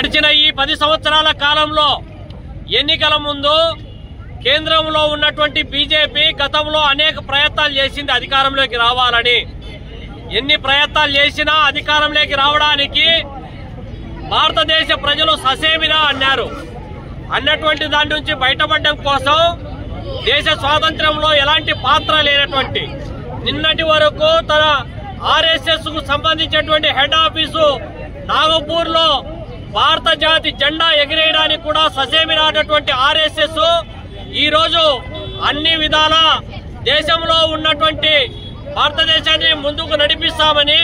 గడిచిన ఈ 10 సంవత్సరాల కాలంలో ఎన్నికల ముందు కేంద్రంలో ఉన్నటువంటి బీజేపీ గతంలో అనేక ప్రయత్నాలు చేసింది అధికారంలోకి రావాలని. ఎన్ని ప్రయత్నాలు చేసినా అధికారంలోకి రావడానికి భారతదేశ ప్రజలు ససేమిరా అన్నారు. అన్నటువంటి దాని నుంచి బయటపడడం కోసం దేశ స్వాతంత్ర్యంలో ఎలాంటి పాత్ర లేనటువంటి నిన్నటి వరకు తన ఆర్ఎస్ఎస్ కు సంబంధించినటువంటి హెడ్ ఆఫీసు నాగపూర్ లో భారత జాతి జెండా ఎగిరేయడానికి కూడా ససేమిరానటువంటి ఆర్ఎస్ఎస్ ఈ రోజు అన్ని విధాల దేశంలో ఉన్నటువంటి భారతదేశాన్ని ముందుకు నడిపిస్తామని,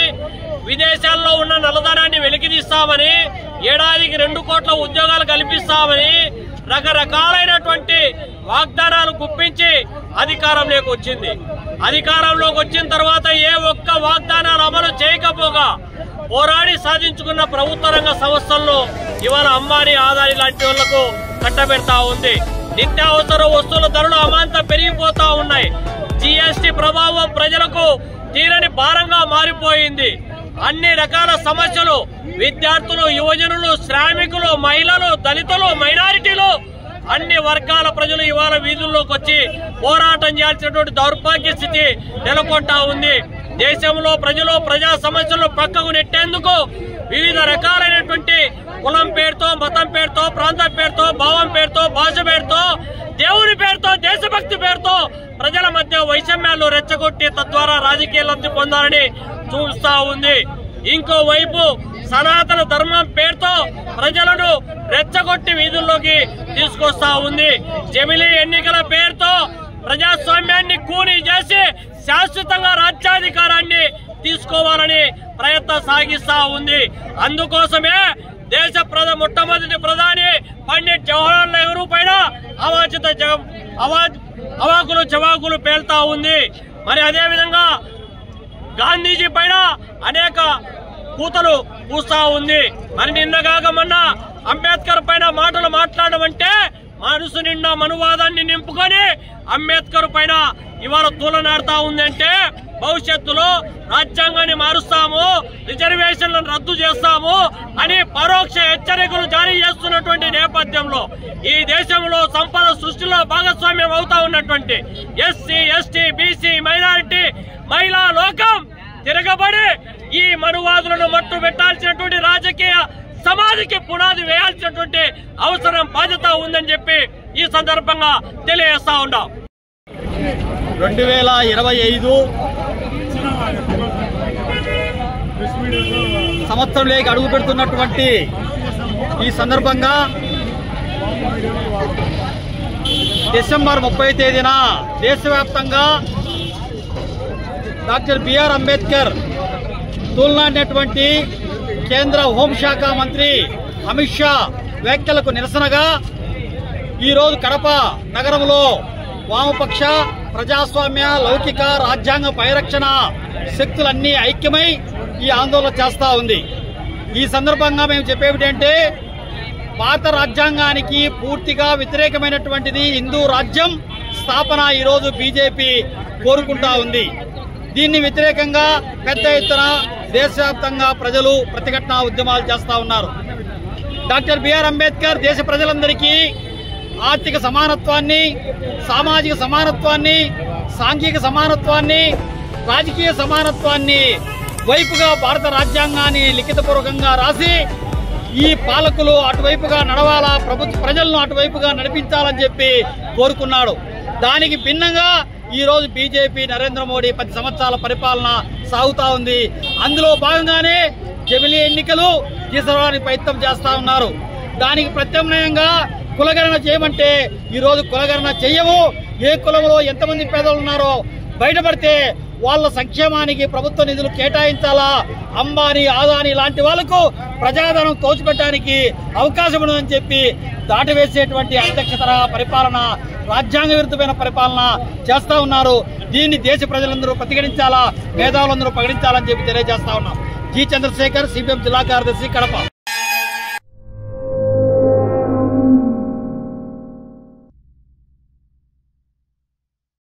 విదేశాల్లో ఉన్న నల్లధనాన్ని వెలికితీస్తామని, ఏడాదికి 2 కోట్ల ఉద్యోగాలు కల్పిస్తామని రకరకాలైనటువంటి వాగ్దానాలు గుప్పించి అధికారంలోకి వచ్చింది. అధికారంలోకి వచ్చిన తర్వాత ఏ ఒక్క వాగ్దానాలు అమలు చేయకపోగా పోరాడి సాధించుకున్న ప్రభుత్వ రంగ సంస్థల్లో ఇవాళ అంబానీ, ఆదాని లాంటి వాళ్లకు కట్టబెడతా ఉంది. నిత్యావసర వస్తువుల ధరలు అమాంతం పెరిగిపోతా ఉన్నాయి. జీఎస్టీ ప్రభావం ప్రజలకు తీరని భారంగా మారిపోయింది. అన్ని రకాల సమస్యలు విద్యార్థులు, యువజనులు, శ్రామికులు, మహిళలు, దళితులు, మైనారిటీలు అన్ని వర్గాల ప్రజలు ఇవాళ వీధుల్లోకి వచ్చి పోరాటం చేయాల్సినటువంటి దౌర్భాగ్య స్థితి నెలకొంటా ఉంది. దేశంలో ప్రజలు ప్రజా సమస్యలను పక్కకు నెట్టేందుకు వివిధ రకాలైనటువంటి కులం పేరుతో, మతం పేరుతో, ప్రాంతం పేరుతో, భావం పేరుతో, భాష పేరుతో, దేవుని పేరుతో, దేశభక్తి పేరుతో ప్రజల మధ్య వైషమ్యాలు రెచ్చగొట్టి తద్వారా రాజకీయ లబ్ధి పొందాలని చూస్తా ఉంది. ఇంకోవైపు సనాతన ధర్మం పేరుతో ప్రజలను రెచ్చగొట్టి వీధుల్లోకి తీసుకొస్తా ఉంది. జమిలీ ఎన్నికల పేరుతో ప్రజాస్వామ్యాన్ని కూనీ చేసి శాశ్వతంగా రాజ్యాధికారాన్ని తీసుకోవాలని ప్రయత్నం సాగిస్తా ఉంది. అందుకోసమే దేశ మొట్టమొదటి ప్రధాని పండిట్ జవహర్లాల్ నెహ్రూ పైన అవాకులు చవాకులు పేల్తా ఉంది. మరి అదేవిధంగా గాంధీజీ పైన అనేక కూతలు పూస్తా ఉంది. మరి నిన్నగాక మొన్న అంబేద్కర్ పైన మాటలు మాట్లాడడం అంటే మనసు నిండా మనువాదాన్ని నింపుకొని అంబేద్కర్ పైన ఇవాళ తూలనాడుతా ఉందంటే భవిష్యత్తులో రాజ్యాంగాన్ని మారుస్తాము, రిజర్వేషన్లను రద్దు చేస్తాము అని పరోక్ష హెచ్చరికలు జారీ చేస్తున్నటువంటి నేపథ్యంలో ఈ దేశంలో సంపద సృష్టిలో భాగస్వామ్యం అవుతా ఉన్నటువంటి ఎస్సీ, ఎస్టీ, బీసీ, మైనారిటీ, మహిళా లోకం తిరగబడి ఈ మనువాదులను మట్టు పెట్టాల్సినటువంటి రాజకీయ సమాధికి పునాది వేయాల్సినటువంటి అవసరం, బాధ్యత ఉందని చెప్పి ఈ సందర్భంగా తెలియజేస్తా ఉన్నాం. 2025 సంవత్సరంలోకి అడుగు పెడుతున్నటువంటి ఈ సందర్భంగా డిసెంబర్ 30 తేదీన దేశవ్యాప్తంగా డాక్టర్ బిఆర్ అంబేద్కర్ తూలనాడినటువంటి కేంద్ర హోంశాఖ మంత్రి అమిత్ షా వ్యాఖ్యలకు నిరసనగా ఈరోజు కడప నగరంలో వామపక్ష, ప్రజాస్వామ్య, లౌకిక, రాజ్యాంగ పరిరక్షణ శక్తులన్నీ ఐక్యమై ఈ ఆందోళన చేస్తా ఉంది. ఈ సందర్భంగా మేము చెప్పేమిటంటే భారత రాజ్యాంగానికి పూర్తిగా వ్యతిరేకమైనటువంటిది హిందూ రాజ్యం స్థాపన ఈరోజు బీజేపీ కోరుకుంటా ఉంది. దీన్ని వ్యతిరేకంగా పెద్ద ఎత్తున దేశవ్యాప్తంగా ప్రజలు ప్రతిఘటన ఉద్యమాలు చేస్తా ఉన్నారు. డాక్టర్ బిఆర్ అంబేద్కర్ దేశ ప్రజలందరికీ ఆర్థిక సమానత్వాన్ని, సామాజిక సమానత్వాన్ని, సాంఘిక సమానత్వాన్ని, రాజకీయ సమానత్వాన్ని వైపుగా భారత రాజ్యాంగాన్ని లిఖితపూర్వకంగా రాసి ఈ పాలకులు అటువైపుగా నడవాలా, ప్రజలను అటువైపుగా నడిపించాలని చెప్పి కోరుకున్నాడు. దానికి భిన్నంగా ఈ రోజు బీజేపీ నరేంద్ర మోడీ 10 సంవత్సరాల పరిపాలన సాగుతా ఉంది. అందులో భాగంగానే జమిలీ ఎన్నికలు తీసుకురావడానికి ప్రయత్నం చేస్తా ఉన్నారు. దానికి ప్రత్యామ్నాయంగా కులగణన చేయమంటే ఈ రోజు కులగణన చెయ్యము. ఏ కులంలో ఎంతమంది పేదలు ఉన్నారో బయటపడితే వాళ్ళ సంక్షేమానికి ప్రభుత్వ నిధులు కేటాయించాలా, అంబానీ, ఆదాని లాంటి వాళ్లకు ప్రజాధనం తోచిపెట్టడానికి అవకాశం ఉండదని చెప్పి దాటవేసేటువంటి అధ్యక్షతర పరిపాలన, రాజ్యాంగ విరుద్ధమైన పరిపాలన చేస్తా ఉన్నారు. దీన్ని దేశ ప్రజలందరూ ప్రతిఘటించాలా, మేధావులందరూ ప్రకటించాలని చెప్పి తెలియజేస్తా ఉన్నాం. జి చంద్రశేఖర్, సిపిఎం జిల్లా కార్యదర్శి, కడప.